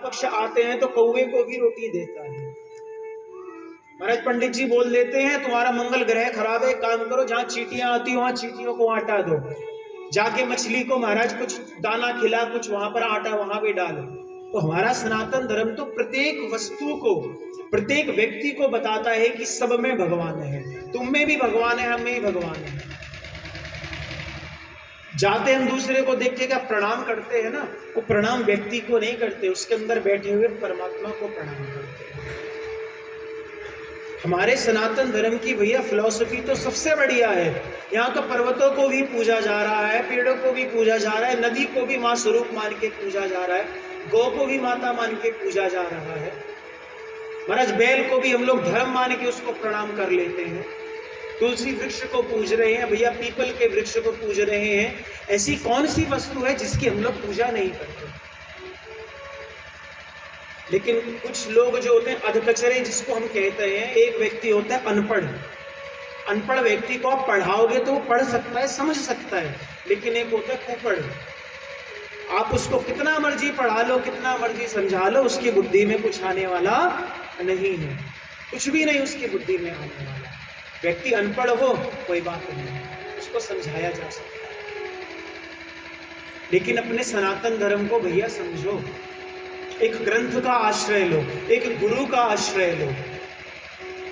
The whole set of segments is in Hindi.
पक्ष आते हैं तो कौवे को भी रोटी देता है। महाराज पंडित जी बोल देते हैं तुम्हारा मंगल ग्रह खराब है, काम करो जहां चींटियां आती वहां चींटियों को आटा दो, जाके मछली को महाराज कुछ दाना खिला, कुछ वहां पर आटा वहां भी डालो। तो हमारा सनातन धर्म तो प्रत्येक वस्तु को, प्रत्येक व्यक्ति को बताता है कि सब में भगवान है, तुम में भी भगवान है, हम में भी भगवान है। जाते हम दूसरे को देख के क्या प्रणाम करते हैं ना, वो प्रणाम व्यक्ति को नहीं करते, उसके अंदर बैठे हुए परमात्मा को प्रणाम करते हैं। हमारे सनातन धर्म की भैया फिलॉसफी तो सबसे बढ़िया है। यहाँ तो पर्वतों को भी पूजा जा रहा है, पेड़ों को भी पूजा जा रहा है, नदी को भी माँ स्वरूप मान के पूजा जा रहा है, गौ को भी माता मान के पूजा जा रहा है। महाराज बैल को भी हम लोग धर्म मान के उसको प्रणाम कर लेते हैं। तुलसी वृक्ष को पूज रहे हैं भैया, पीपल के वृक्ष को पूज रहे हैं। ऐसी कौन सी वस्तु है जिसकी हम लोग पूजा नहीं करते? लेकिन कुछ लोग जो होते हैं अधकचरे, जिसको हम कहते हैं, एक व्यक्ति होता है अनपढ़। अनपढ़ व्यक्ति को आप पढ़ाओगे तो वो पढ़ सकता है, समझ सकता है, लेकिन एक होता है कुपढ़। आप उसको कितना मर्जी पढ़ा लो, कितना मर्जी समझा लो, उसकी बुद्धि में कुछ आने वाला नहीं है, कुछ भी नहीं उसकी बुद्धि में आने वाला। व्यक्ति अनपढ़ हो कोई बात नहीं, उसको समझाया जा सकता है, लेकिन अपने सनातन धर्म को भैया समझो। एक ग्रंथ का आश्रय लो, एक गुरु का आश्रय लो।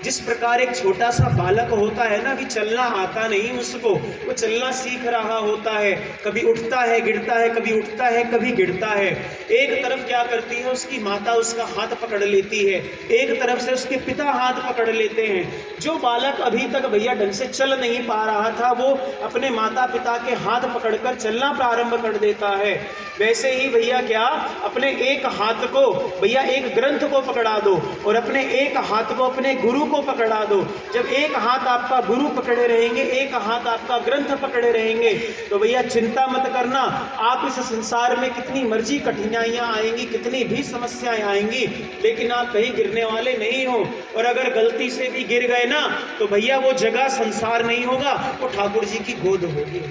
जिस प्रकार एक छोटा सा बालक होता है ना, अभी चलना आता नहीं उसको, वो चलना सीख रहा होता है, कभी उठता है गिरता है, कभी उठता है कभी गिरता है। एक तरफ क्या करती है उसकी माता, उसका हाथ पकड़ लेती है, एक तरफ से उसके पिता हाथ पकड़ लेते हैं। जो बालक अभी तक भैया ढंग से चल नहीं पा रहा था, वो अपने माता पिता के हाथ पकड़कर चलना प्रारंभ कर देता है। वैसे ही भैया क्या, अपने एक हाथ को भैया एक ग्रंथ को पकड़ा दो और अपने एक हाथ को अपने गुरु को पकड़ा दो। जब एक हाथ आपका गुरु पकड़े रहेंगे, एक हाथ आपका ग्रंथ पकड़े रहेंगे, तो भैया चिंता मत करना, आप इस संसार में कितनी मर्जी कठिनाइयां आएंगी, कितनी भी समस्याएं आएंगी, लेकिन आप कहीं गिरने वाले नहीं हो। और अगर गलती से भी गिर गए ना, तो भैया वो जगह संसार नहीं होगा, वो ठाकुर जी की गोद होगी।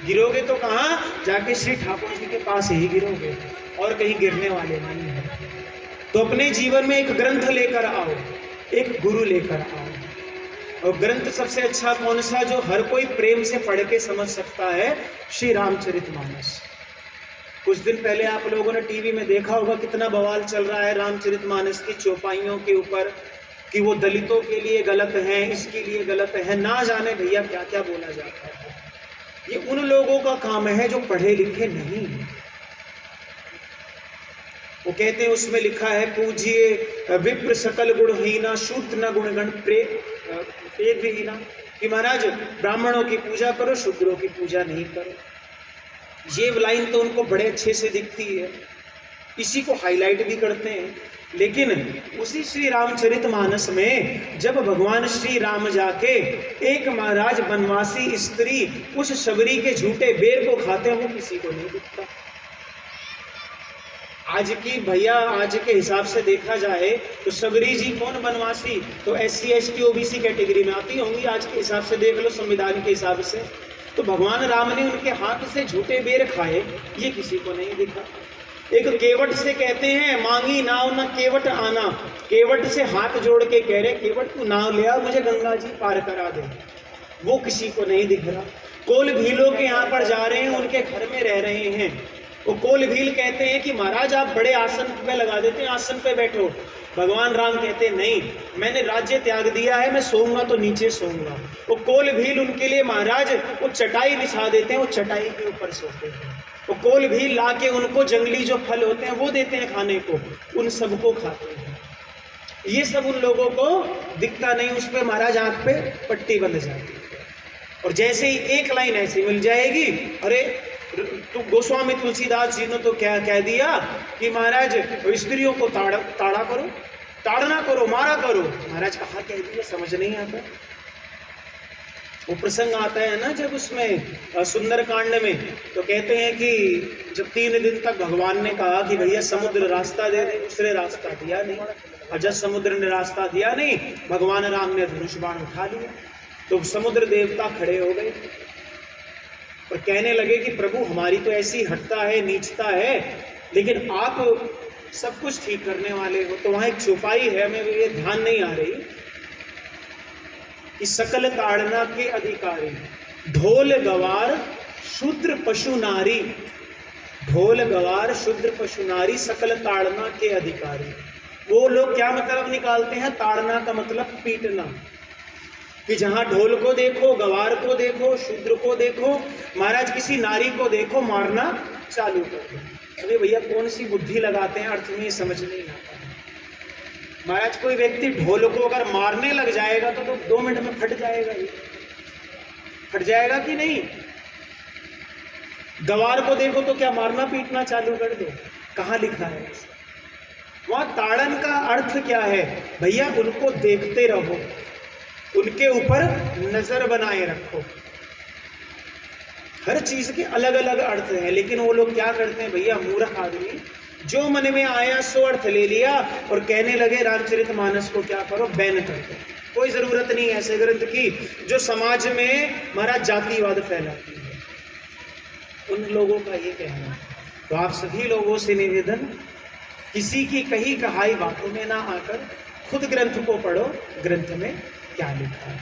गिरोगे तो कहाँ, जाके श्री ठाकुर जी के पास ही गिरोगे, और कहीं गिरने वाले नहीं है। तो अपने जीवन में एक ग्रंथ लेकर आओ, एक गुरु लेकर आओ। और ग्रंथ सबसे अच्छा कौन सा, जो हर कोई प्रेम से पढ़ के समझ सकता है? श्री रामचरितमानस। कुछ दिन पहले आप लोगों ने टीवी में देखा होगा, कितना बवाल चल रहा है रामचरितमानस की चौपाइयों के ऊपर, कि वो दलितों के लिए गलत है, इसके लिए गलत है, ना जाने भैया क्या क्या बोला जाता है। ये उन लोगों का काम है जो पढ़े लिखे नहीं है। वो कहते हैं, उसमें लिखा है, पूजिए विप्र सकल गुणहीना, शूद्र न गुणगण प्रेत विहीना, कि महाराज ब्राह्मणों की पूजा करो, शूद्रों की पूजा नहीं करो। ये लाइन तो उनको बड़े अच्छे से दिखती है, इसी को हाईलाइट भी करते हैं। लेकिन उसी श्री रामचरितमानस में जब भगवान श्री राम जाके एक महाराज वनवासी स्त्री उस शबरी के झूठे बेर को खाते हैं, वो किसी को नहीं दिखता। आज की भैया, आज के हिसाब से देखा जाए तो शबरी जी कौन, वनवासी तो SC ST OBC कैटेगरी में आती होंगी। आज के हिसाब से देख लो, संविधान के हिसाब से। तो भगवान राम ने उनके हाथ से झूठे बेर खाए, ये किसी को नहीं दिखा। एक केवट से कहते हैं, मांगी नाव न केवट आना, केवट से हाथ जोड़ के कह रहे, केवट तू नाव ले आ, मुझे गंगा जी पार करा दे, वो किसी को नहीं दिख रहा। कोल भीलों के यहाँ पर जा रहे हैं, उनके घर में रह रहे हैं। वो कोल भील कहते हैं कि महाराज आप बड़े आसन पे लगा देते हैं, आसन पे बैठो। भगवान राम कहते हैं, नहीं, मैंने राज्य त्याग दिया है, मैं सोऊंगा तो नीचे सोऊंगा। वो कोल भील उनके लिए महाराज वो चटाई बिछा देते हैं, वो चटाई के ऊपर सोते हैं। वो कोल भील ला के उनको जंगली जो फल होते हैं वो देते हैं खाने को, उन सबको खाते हैं। ये सब उन लोगों को दिखता नहीं, उस पर महाराज आंख पे पट्टी बंध जाती है। और जैसे ही एक लाइन ऐसी मिल जाएगी, अरे तो गोस्वामी तुलसीदास जी ने तो क्या कह दिया कि महाराज स्त्रियों को ताड़ा करो, ताड़ना करो, मारा करो। महाराज कहा कह दिया, समझ नहीं आता। वो प्रसंग आता है ना, जब उसमें सुंदरकांड में तो कहते हैं कि जब 3 दिन तक भगवान ने कहा कि भैया समुद्र रास्ता दे दे, उसने रास्ता दिया नहीं। और जब समुद्र ने रास्ता दिया नहीं, भगवान राम ने धनुष बाण उठा लिया। तो समुद्र देवता खड़े हो गए और कहने लगे कि प्रभु हमारी तो ऐसी हटता है, नीचता है लेकिन आप सब कुछ ठीक करने वाले हो। तो वहां एक चौपाई है, हमें ये ध्यान नहीं आ रही कि सकल ताड़ना के अधिकारी ढोल गवार शूद्र पशु नारी, ढोल गवार शूद्र पशु नारी सकल ताड़ना के अधिकारी। वो लोग क्या मतलब निकालते हैं? ताड़ना का मतलब पीटना, कि जहां ढोल को देखो, गवार को देखो, शूद्र को देखो, महाराज किसी नारी को देखो, मारना चालू कर दो। अरे भैया कौन सी बुद्धि लगाते हैं, अर्थ में समझ नहीं आता। महाराज कोई व्यक्ति ढोल को अगर मारने लग जाएगा तो 2 मिनट में फट जाएगा, ही फट जाएगा कि नहीं? गवार को देखो तो क्या मारना पीटना चालू कर दो? कहां लिखा है? वहां ताड़न का अर्थ क्या है? भैया उनको देखते रहो, उनके ऊपर नजर बनाए रखो। हर चीज के अलग अलग अर्थ हैं, लेकिन वो लोग क्या करते हैं भैया, मूर्ख आदमी जो मन में आया सो अर्थ ले लिया और कहने लगे रामचरितमानस को क्या करो, बैन कर दो। कोई जरूरत नहीं ऐसे ग्रंथ की जो समाज में महाराज जातिवाद फैलाती है। उन लोगों का ये कहना है। तो आप सभी लोगों से निवेदन, किसी की कही कहाई बातों में ना आकर खुद ग्रंथ को पढ़ो, ग्रंथ में क्या लिखा है।